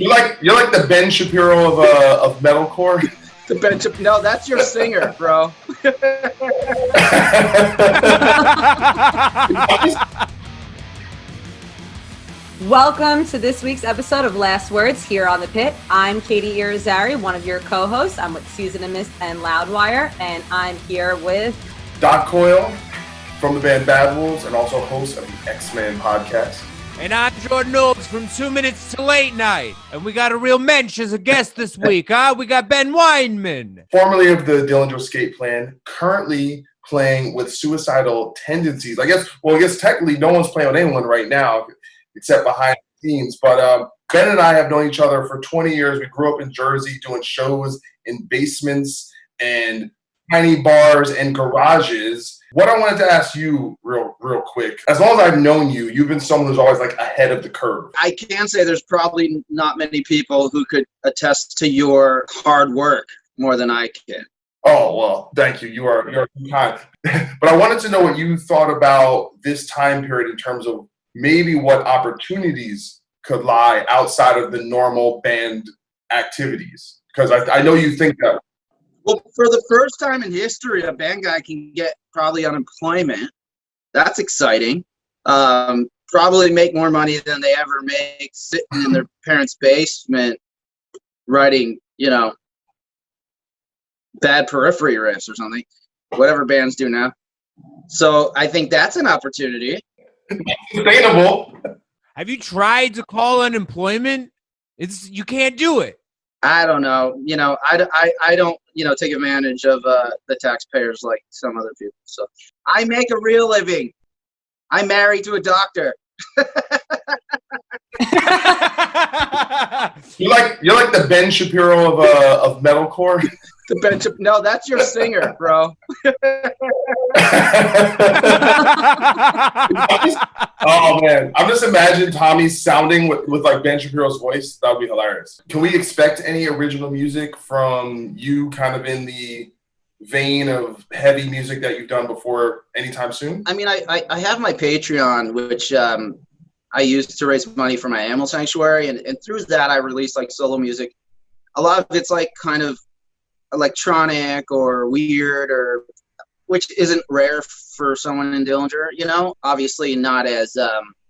You're like the Ben Shapiro of metalcore. The Ben No, that's your singer, bro. Welcome to this week's episode of Last Words here on The Pit. I'm Katy Irizarry, one of your co-hosts. I'm with Season of Mist and Loudwire, and I'm here with Coyle from the band Bad Wolves and also host of the X-Men podcast. And I'm Jordan Oaks from 2 Minutes to Late Night. And we got a real mensch as a guest this week, huh? We got Ben Weinman. Formerly of the Dillinger Escape Plan, currently playing with suicidal tendencies. I guess technically no one's playing with anyone right now, except behind the scenes. But Ben and I have known each other for 20 years. We grew up in Jersey doing shows in basements and tiny bars and garages. What I wanted to ask you real quick, as long as I've known you, you've been someone who's always like ahead of the curve. I can say there's probably not many people who could attest to your hard work more than I can. Oh, well, thank you. You're kind. But I wanted to know what you thought about this time period in terms of maybe what opportunities could lie outside of the normal band activities. Because I know you think that. Well, for the first time in history, a band guy can get probably unemployment. That's exciting. Probably make more money than they ever make sitting in their parents' basement writing, bad periphery riffs or something, whatever bands do now. So I think that's an opportunity. Sustainable. Have you tried to call unemployment? You can't do it. I don't know. I don't, take advantage of the taxpayers like some other people. So I make a real living. I'm married to a doctor. You're like the Ben Shapiro of metalcore. No, that's your singer, bro. Oh man, I'm just imagining Tommy sounding with like Ben Shapiro's voice. That would be hilarious. Can we expect any original music from you, kind of in the vein of heavy music that you've done before anytime soon? I mean, I have my Patreon, which I use to raise money for my animal sanctuary, and through that I release like solo music. A lot of it's like kind of electronic or weird, or which isn't rare for someone in Dillinger, obviously not as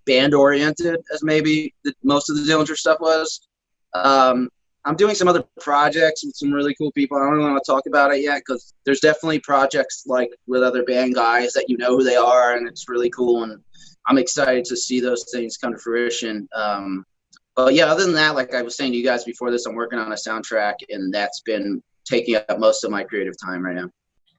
band oriented as maybe most of the Dillinger stuff was. I'm doing some other projects with some really cool people. I don't really want to talk about it yet because there's definitely projects like with other band guys that who they are, and it's really cool, and I'm excited to see those things come to fruition. But yeah, other than that, like I was saying to you guys before this, I'm working on a soundtrack, and that's been taking up most of my creative time right now.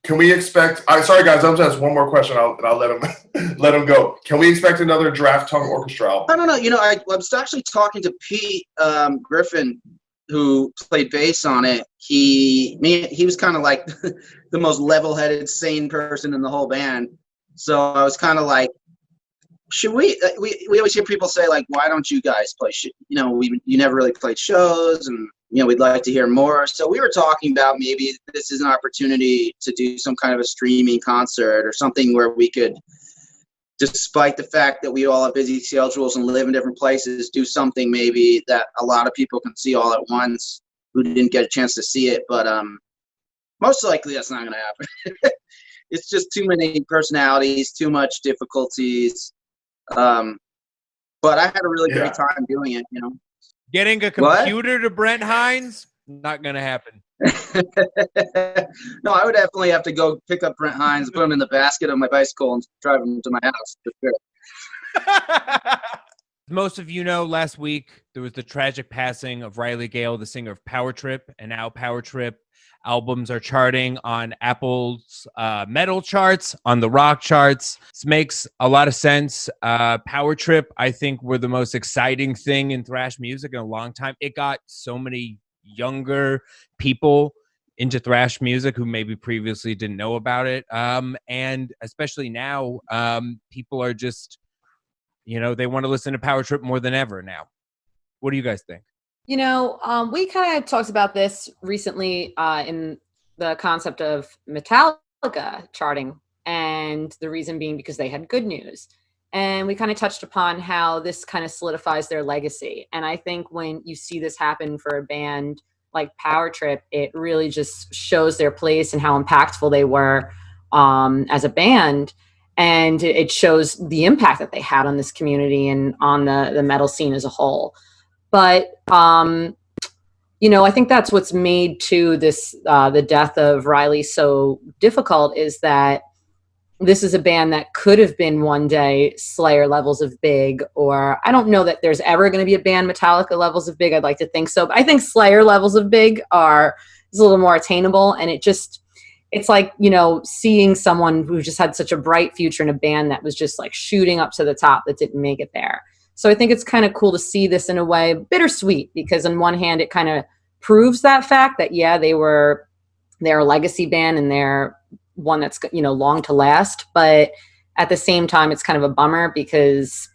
Can we expect? Sorry guys, I'm just one more question. I'll let him go. Can we expect another Draft Tongue Orchestra album? I don't know. I was actually talking to Pete Griffin, who played bass on it. He was kind of like the most level-headed, sane person in the whole band. So I was kind of like, should we always hear people say like, why don't you guys play? You never really played shows, and we'd like to hear more. So we were talking about maybe this is an opportunity to do some kind of a streaming concert or something where we could, despite the fact that we all have busy schedules and live in different places, do something maybe that a lot of people can see all at once who didn't get a chance to see it. But most likely that's not going to happen. It's just too many personalities, too much difficulties. But I had a really great time doing it, Getting a computer to Brent Hines? Not going to happen. No, I would definitely have to go pick up Brent Hines, put him in the basket of my bicycle, and drive him to my house for sure. Most of you know, last week there was the tragic passing of Riley Gale, the singer of Power Trip, and now Power Trip albums are charting on Apple's metal charts, on the rock charts. This makes a lot of sense. Power Trip, I think, were the most exciting thing in thrash music in a long time. It got so many younger people into thrash music who maybe previously didn't know about it. And especially now, people are just, they want to listen to Power Trip more than ever now. What do you guys think? We kind of talked about this recently in the concept of Metallica charting, and the reason being because they had good news. And we kind of touched upon how this kind of solidifies their legacy. And I think when you see this happen for a band like Power Trip, it really just shows their place and how impactful they were as a band. And it shows the impact that they had on this community and on the metal scene as a whole. But, I think that's what's made to this, the death of Riley so difficult, is that this is a band that could have been one day Slayer levels of big, or I don't know that there's ever going to be a band Metallica levels of big. I'd like to think so, but I think Slayer levels of big is a little more attainable. And it's like, seeing someone who just had such a bright future in a band that was just like shooting up to the top that didn't make it there. So I think it's kind of cool to see this in a way, bittersweet, because on one hand, it kind of proves that fact that, yeah, they're a legacy band and they're one that's, long to last. But at the same time, it's kind of a bummer because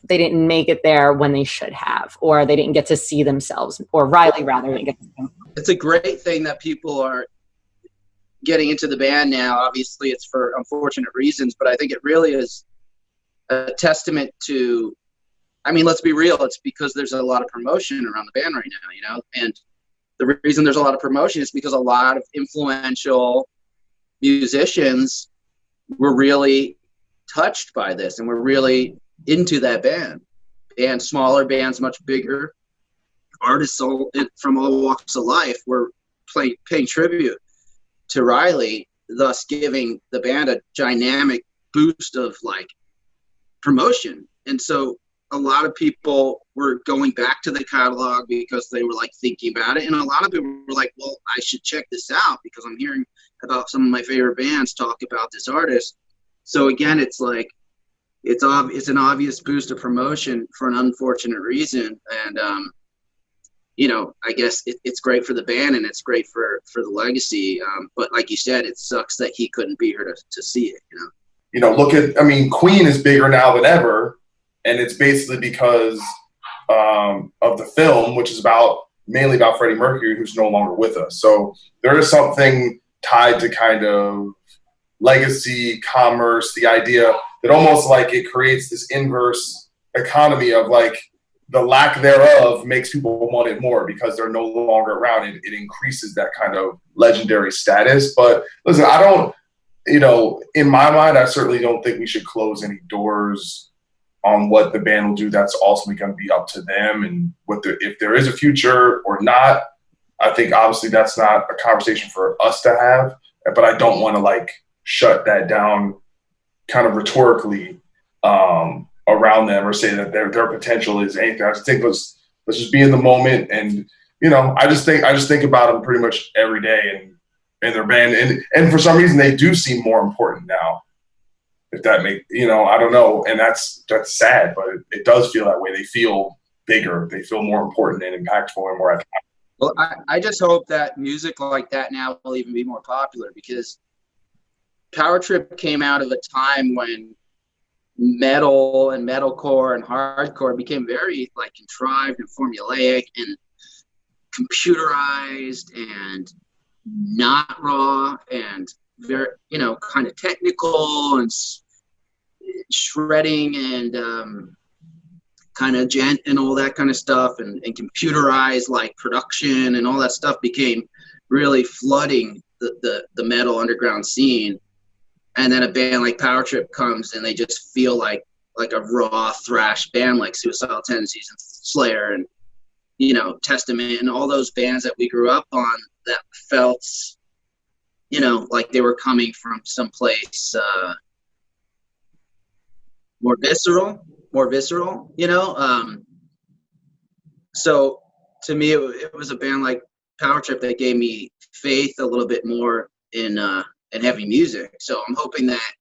they didn't make it there when they should have, or they didn't get to see themselves, or Riley rather didn't get to see themselves. It's a great thing that people are getting into the band now. Obviously, it's for unfortunate reasons, but I think it really is a testament to, let's be real, it's because there's a lot of promotion around the band right now, and the reason there's a lot of promotion is because a lot of influential musicians were really touched by this and were really into that band. And smaller bands, much bigger, artists from all walks of life were paying tribute to Riley, thus giving the band a dynamic boost of promotion. And so a lot of people were going back to the catalog because they were thinking about it. And a lot of people were like, well, I should check this out because I'm hearing about some of my favorite bands talk about this artist. So again, it's an obvious boost of promotion for an unfortunate reason. And, I guess it's great for the band and it's great for the legacy. But like you said, it sucks that he couldn't be here to see it, Look at, Queen is bigger now than ever. And it's basically because of the film, which is mainly about Freddie Mercury, who's no longer with us. So there is something tied to kind of legacy, commerce, the idea that almost it creates this inverse economy of the lack thereof makes people want it more because they're no longer around. It increases that kind of legendary status. But listen, I don't, in my mind, I certainly don't think we should close any doors on what the band will do. That's ultimately going to be up to them and if there is a future or not. I think obviously that's not a conversation for us to have, but I don't want to shut that down kind of rhetorically around them or say that their potential is anything. I just think let's just be in the moment. And, I just think about them pretty much every day and their band. And for some reason they do seem more important now. If that makes, I don't know. And that's sad, but it does feel that way. They feel bigger. They feel more important and impactful and more. Well, I just hope that music like that now will even be more popular, because Power Trip came out of a time when metal and metalcore and hardcore became very contrived and formulaic and computerized and not raw and very, kind of technical and shredding and kind of gent and all that kind of stuff and computerized production and all that stuff became really flooding the metal underground scene. And then a band like Power Trip comes and they just feel like a raw thrash band like Suicidal Tendencies and Slayer and Testament and all those bands that we grew up on that felt like they were coming from someplace more visceral, So to me, it was a band like Power Trip that gave me faith a little bit more in heavy music. So I'm hoping that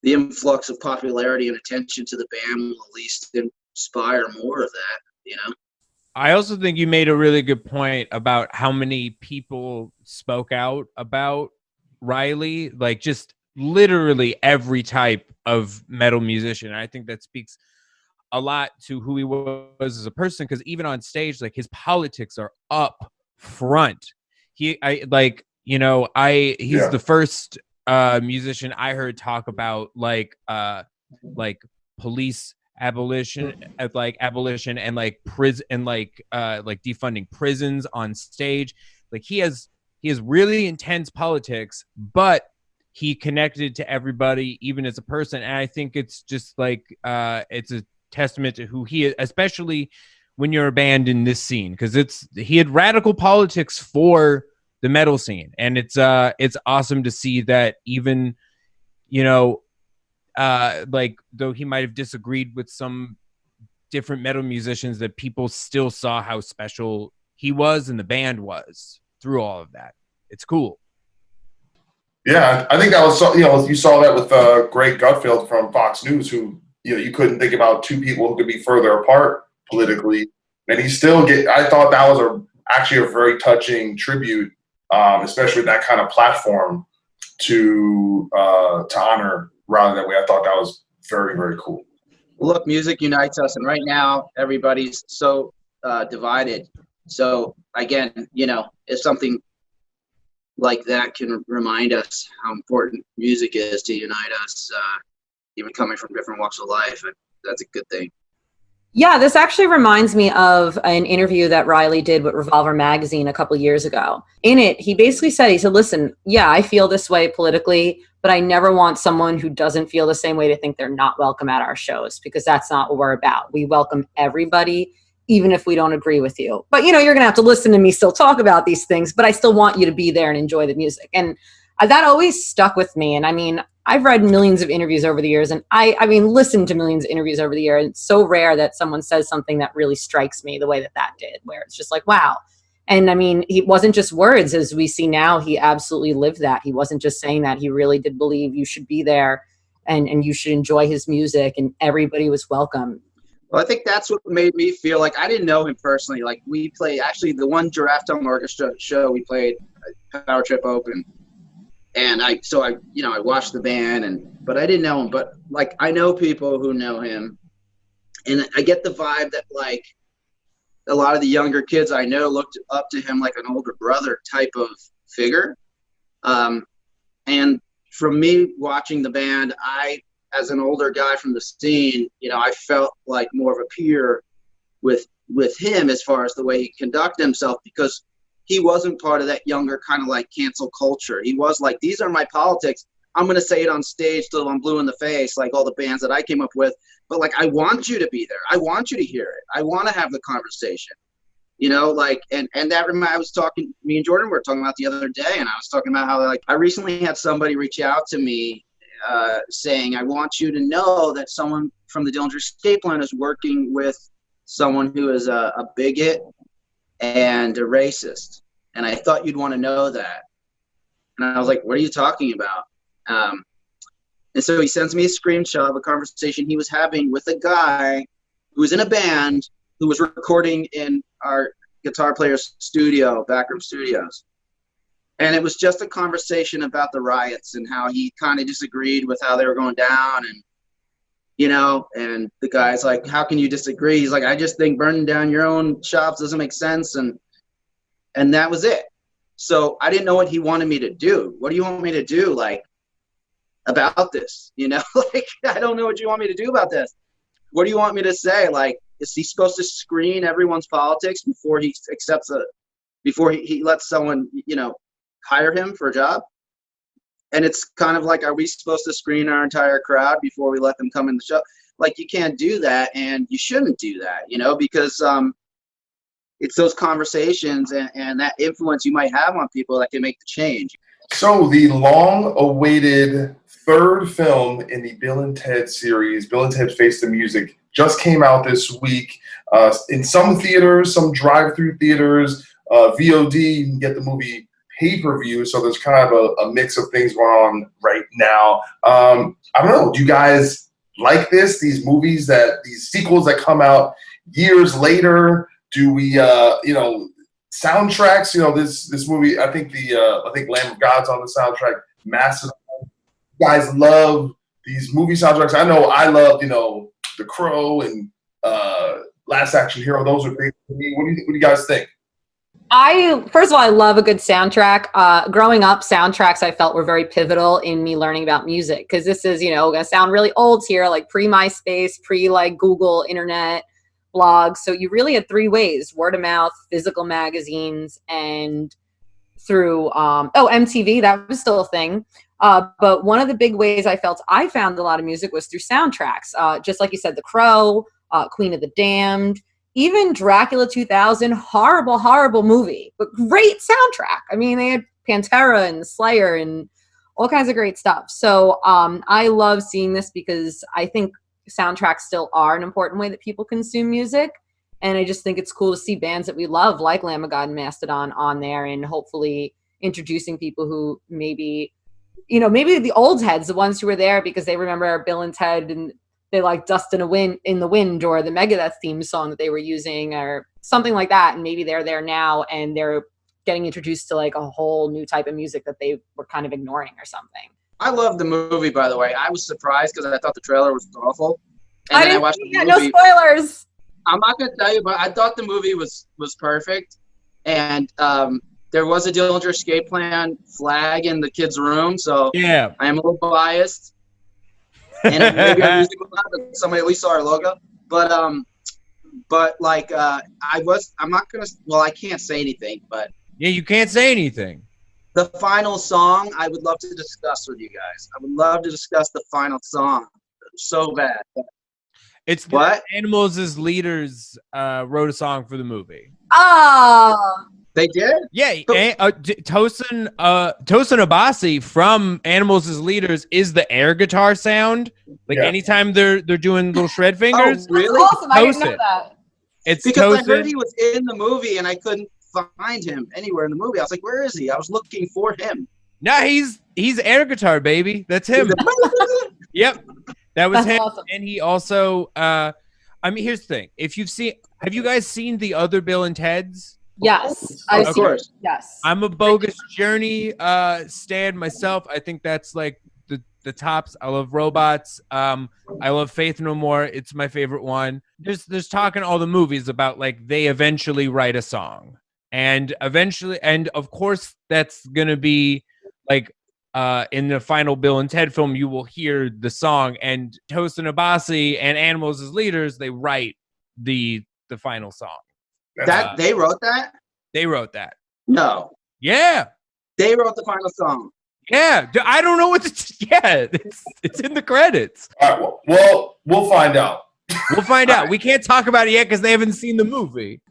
the influx of popularity and attention to the band will at least inspire more of that, I also think you made a really good point about how many people spoke out about Riley, just literally every type of metal musician. And I think that speaks a lot to who he was as a person, because even on stage, his politics are up front. He's the first musician I heard talk about police abolition, abolition and like prison and like defunding prisons on stage. Like he has really intense politics, but he connected to everybody, even as a person. And I think it's just like it's a testament to who he is, especially when you're a band in this scene, because he had radical politics for the metal scene, and it's awesome to see that even, you know, like though he might have disagreed with some different metal musicians, that people still saw how special he was and the band was through all of that. It's cool. Yeah, I think that was, you know, you saw that with Greg Gutfeld from Fox News, who, you know, you couldn't think about two people who could be further apart politically, and he still I thought that was actually a very touching tribute, especially with that kind of platform to honor Riley that way. I thought that was very, very cool. Look, music unites us, and right now everybody's so divided. So again, you know, if something like that can remind us how important music is to unite us, even coming from different walks of life, that's a good thing. Yeah, this actually reminds me of an interview that Riley did with Revolver Magazine a couple of years ago. In it, he basically said, listen, yeah, I feel this way politically, but I never want someone who doesn't feel the same way to think they're not welcome at our shows, because that's not what we're about. We welcome everybody, even if we don't agree with you. But, you know, you're going to have to listen to me still talk about these things, but I still want you to be there and enjoy the music. And that always stuck with me. And I mean, I've read millions of interviews over the years, and I mean, listened to millions of interviews over the years. It's so rare that someone says something that really strikes me the way that did, where it's just like, wow. And I mean, he wasn't just words, as we see now. He absolutely lived that. He wasn't just saying that. He really did believe you should be there and you should enjoy his music, and everybody was welcome. Well, I think that's what made me feel like, I didn't know him personally. Like, we played, actually, the one Giraffe Tongue Orchestra show we played, Power Trip Open. And I watched the band, but I didn't know him. But like, I know people who know him, and I get the vibe that like a lot of the younger kids I know looked up to him like an older brother type of figure. And from me watching the band, as an older guy from the scene, you know, I felt like more of a peer with him as far as the way he conducted himself, because he wasn't part of that younger kind of like cancel culture. He was like, these are my politics. I'm going to say it on stage till I'm blue in the face, like all the bands that I came up with. But like, I want you to be there. I want you to hear it. I want to have the conversation, you know, like, and that I was talking, me and Jordan were talking about the other day, and I was talking about how like, I recently had somebody reach out to me saying, I want you to know that someone from the Dillinger Escape Plan is working with someone who is a bigot and a racist, and I thought you'd want to know that. And I was like, what are you talking about? And so he sends me a screenshot of a conversation he was having with a guy who was in a band who was recording in our guitar player's studio, backroom studios. And it was just a conversation about the riots and how he kind of disagreed with how they were going down. And, you know, and the guy's like, how can you disagree? He's like, I just think burning down your own shops doesn't make sense. And that was it. So I didn't know what he wanted me to do. What do you want me to do, like, about this? You know, like, I don't know what you want me to do about this. What do you want me to say? Like, is he supposed to screen everyone's politics before he accepts before he lets someone, you know, hire him for a job? And it's kind of like, are we supposed to screen our entire crowd before we let them come in the show? Like, you can't do that, and you shouldn't do that, you know, because it's those conversations and that influence you might have on people that can make the change. So the long-awaited third film in the Bill and Ted series, Bill and Ted Face the Music, just came out this week in some theaters, some drive-through theaters, VOD. You can get the movie pay-per-view, so there's kind of a mix of things going on right now. I don't know. Do you guys like this? These movies these sequels that come out years later? Do we, you know, soundtracks? You know, this movie. I think Lamb of God's on the soundtrack. Massive. You guys love these movie soundtracks. I know I loved, you know, The Crow and Last Action Hero. Those are big for me. What do you guys think? First of all, I love a good soundtrack. Growing up, soundtracks I felt were very pivotal in me learning about music, because this is, gonna sound really old here, like pre-MySpace, pre-like Google, internet, blogs. So you really had three ways: word of mouth, physical magazines, and through MTV. That was still a thing. But one of the big ways I felt I found a lot of music was through soundtracks. Just like you said, The Crow, Queen of the Damned. Even Dracula 2000, horrible movie, but great soundtrack. I mean, they had Pantera and Slayer and all kinds of great stuff. So I love seeing this because I think soundtracks still are an important way that people consume music. And I just think it's cool to see bands that we love, like Lamb of God and Mastodon, on there, and hopefully introducing people who maybe the old heads, the ones who were there because they remember Bill and Ted and they like Dust in the Wind, or the Megadeth theme song that they were using, or something like that. And maybe they're there now and they're getting introduced to like a whole new type of music that they were kind of ignoring or something. I love the movie, by the way. I was surprised because I thought the trailer was awful. And then I watched the movie. No spoilers. I'm not going to tell you, but I thought the movie was perfect. And there was a Dillinger Escape Plan flag in the kid's room. So yeah, I am a little biased. And maybe I'm using a lot, but somebody at least saw our logo. But like I'm not gonna. Well, I can't say anything. But yeah, you can't say anything. The final song, I would love to discuss with you guys. I would love to discuss the final song. So bad. It's what Animals as Leaders wrote a song for the movie. Oh. They did? Yeah, Tosin Abasi from Animals as Leaders is the air guitar sound. Like anytime they're doing little shred fingers. Oh, really? That's awesome. I didn't know that. It's because Tosin. I heard he was in the movie and I couldn't find him anywhere in the movie. I was like, where is he? I was looking for him. Nah, he's air guitar, baby. That's him. Yep. That was him. Awesome. And he also here's the thing. Have you guys seen the other Bill and Ted's? Yes, of course. Yes, I'm a Bogus Journey stan myself. I think that's like the tops. I love Robots. I love Faith No More. It's my favorite one. There's talk in all the movies about like they eventually write a song, and of course that's gonna be like in the final Bill and Ted film. You will hear the song, and Tosin Abasi and Animals as Leaders, they write the final song. That they wrote that? They wrote that. No. Yeah. They wrote the final song. Yeah. I don't know what it's in the credits. All right. Well, we'll find out. We'll find out. We can't talk about it yet because they haven't seen the movie.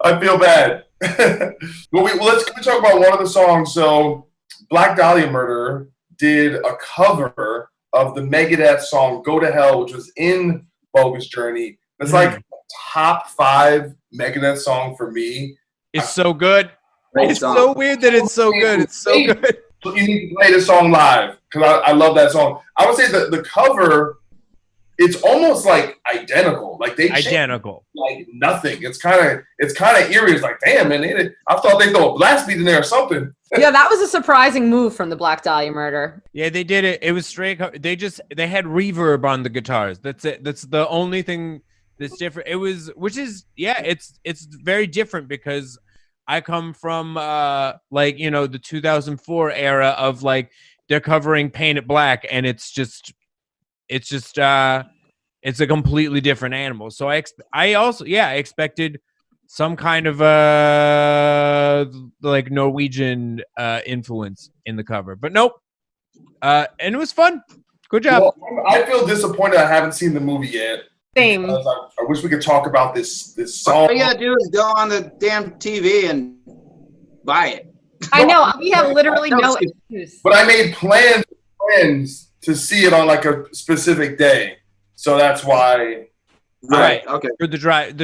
I feel bad. Let's talk about one of the songs. So Black Dahlia Murder did a cover of the Megadeth song Go to Hell, which was in Bogus Journey. It's like top 5 Megadeth song for me. It's so good. It's so weird that it's so good. It's so good. So you need to play this song live because I love that song. I would say that the cover, it's almost like identical. Like they identical, like nothing. It's kind of eerie. It's like, damn, man, I thought they throw a blast beat in there or something. Yeah, that was a surprising move from the Black Dahlia Murder. Yeah, they did it. It was straight. They had reverb on the guitars. That's it. That's the only thing that's different. It's very different because I come from the 2004 era of like they're covering Paint It Black, and it's a completely different animal. So I expected some kind of like Norwegian influence in the cover, but nope. And it was fun. Good job. Well, I feel disappointed I haven't seen the movie yet. Same. I wish we could talk about this song. All you gotta do is go on the damn TV and buy it. I know. We have literally no excuse. But I made plans to see it on like a specific day. So that's why. Right. Okay. For the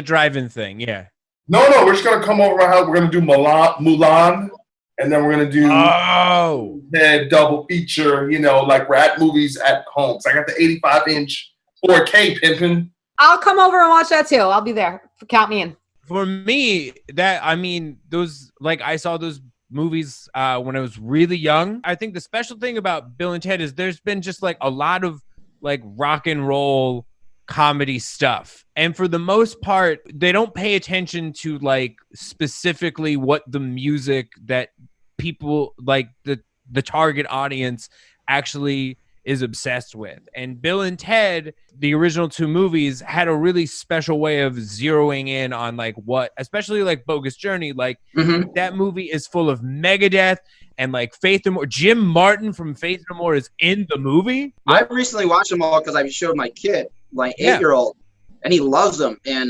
drive-in thing, yeah. No, we're just gonna come over my house. We're gonna do Mulan, and then we're gonna do the double feature. Like we're at movies at home. So I got the 85-inch 4K pimping. I'll come over and watch that too. I'll be there. Count me in. For me, I saw those movies when I was really young. I think the special thing about Bill and Ted is there's been just like a lot of like rock and roll comedy stuff. And for the most part, they don't pay attention to like specifically what the music that people like the target audience actually is obsessed with. And Bill and Ted, the original 2 movies, had a really special way of zeroing in on like what, especially like Bogus Journey, like that movie is full of Megadeth and like Faith No More. Jim Martin from Faith No More is in the movie. I recently watched them all because I showed my kid, my 8-year-old, and he loves them. And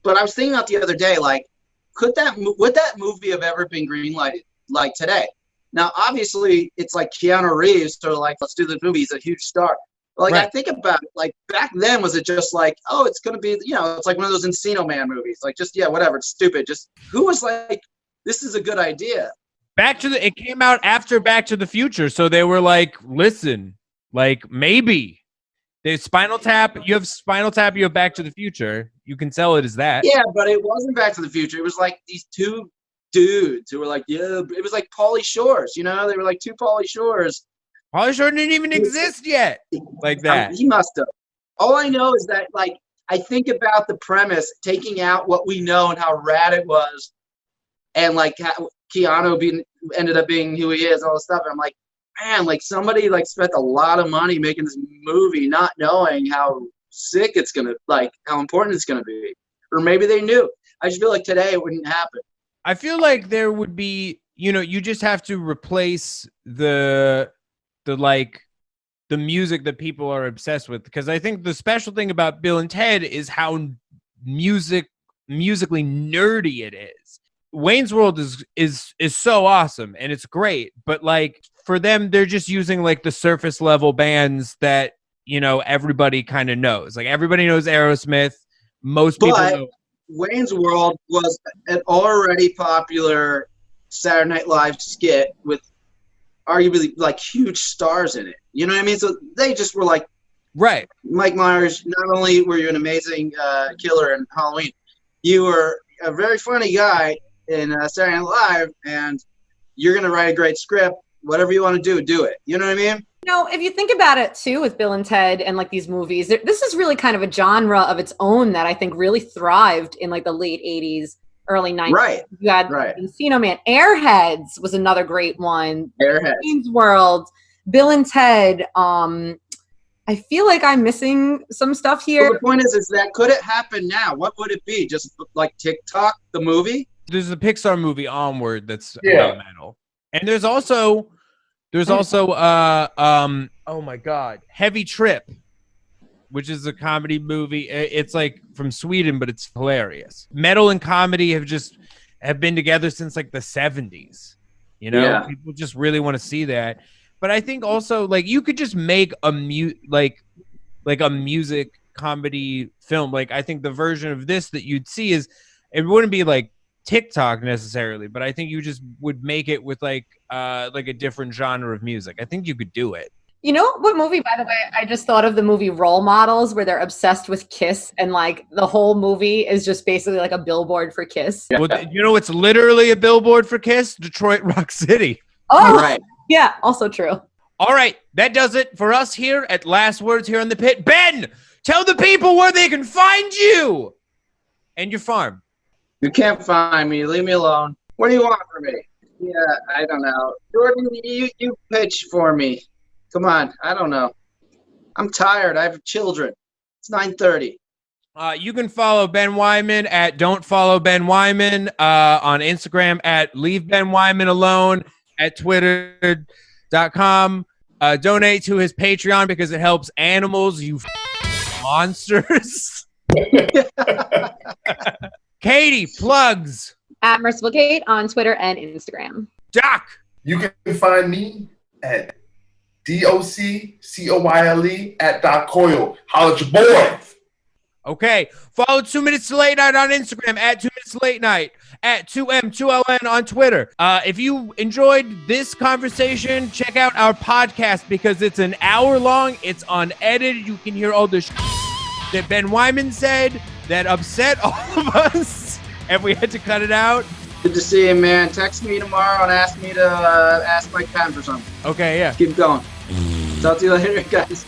but I was thinking about the other day, like, would that movie have ever been greenlighted like today? Now, obviously, it's like Keanu Reeves, so like, let's do the movie. He's a huge star. But like, I think about it, like back then, was it just like, oh, it's gonna be, you know, it's like one of those Encino Man movies, like just whatever, it's stupid. Just who was like, this is a good idea. It came out after Back to the Future, so they were like, listen, like maybe there's Spinal Tap. You have Spinal Tap. You have Back to the Future. You can sell it as that. Yeah, but it wasn't Back to the Future. It was like these 2 dudes who were like, yeah, it was like Pauly Shores, you know, they were like 2 Pauly Shores. Pauly Shore didn't even exist yet, like that. He must have. All I know is that, like, I think about the premise, taking out what we know and how rad it was, and like how Keanu ended up being who he is, all this stuff. And I'm like, man, like somebody like spent a lot of money making this movie, not knowing how sick it's gonna, like how important it's gonna be, or maybe they knew. I just feel like today it wouldn't happen. I feel like there would be, you know, you just have to replace the music that people are obsessed with, because I think the special thing about Bill and Ted is how musically nerdy it is. Wayne's World is so awesome and it's great, but like for them, they're just using like the surface level bands that, you know, everybody kind of knows. Like everybody knows Aerosmith. Most people know. Wayne's World was an already popular Saturday Night Live skit with arguably like huge stars in it. You know what I mean? So they just were like, right. Mike Myers, not only were you an amazing killer in Halloween, you were a very funny guy in Saturday Night Live, and you're going to write a great script. Whatever you want to do it. You know what I mean? You know, if you think about it too, with Bill and Ted and like these movies, this is really kind of a genre of its own that I think really thrived in like the late 80s, early 90s. Right. You had Encino Man. Airheads was another great one. Airheads. Wayne's World. Bill and Ted. I feel like I'm missing some stuff here. Well, the point is that could it happen now? What would it be? Just like TikTok, the movie? There's a Pixar movie, Onward, that's about metal. And there's also oh my God, Heavy Trip, which is a comedy movie. It's like from Sweden, but it's hilarious. Metal and comedy have been together since like the 70s. You know, people just really want to see that. But I think also like you could just make a like a music comedy film. Like I think the version of this that you'd see is, it wouldn't be like TikTok necessarily, but I think you just would make it with like a different genre of music. I think you could do it. You know what movie, by the way, I just thought of the movie Role Models, where they're obsessed with Kiss, and like the whole movie is just basically like a billboard for Kiss. Well, you know, it's literally a billboard for Kiss, Detroit Rock City. Oh, right. Yeah, also true. All right, that does it for us here at Last Words here on the Pit. Ben, tell the people where they can find you and your farm. You can't find me. Leave me alone. What do you want from me? Yeah, I don't know. Jordan, you pitch for me. Come on. I don't know. I'm tired. I have children. It's 9:30. You can follow Ben Weinman at Don't Follow Ben Weinman, on Instagram at Leave Ben Weinman Alone, at Twitter.com. Donate to his Patreon because it helps animals, you monsters. Katy, plugs. At Merciful Kate on Twitter and Instagram. Doc. You can find me at DOCCOYLE at Doc Coyle. Holla at your boy. Okay. Follow 2 Minutes to Late Night on Instagram at 2 Minutes to Late Night, at 2M2LN on Twitter. If you enjoyed this conversation, check out our podcast because it's an hour long. It's unedited. You can hear all the that Ben Weinman said that upset all of us, and we had to cut it out. Good to see you, man. Text me tomorrow and ask me to ask Mike Patton for something. Okay, yeah. Keep going. Talk to you later, guys.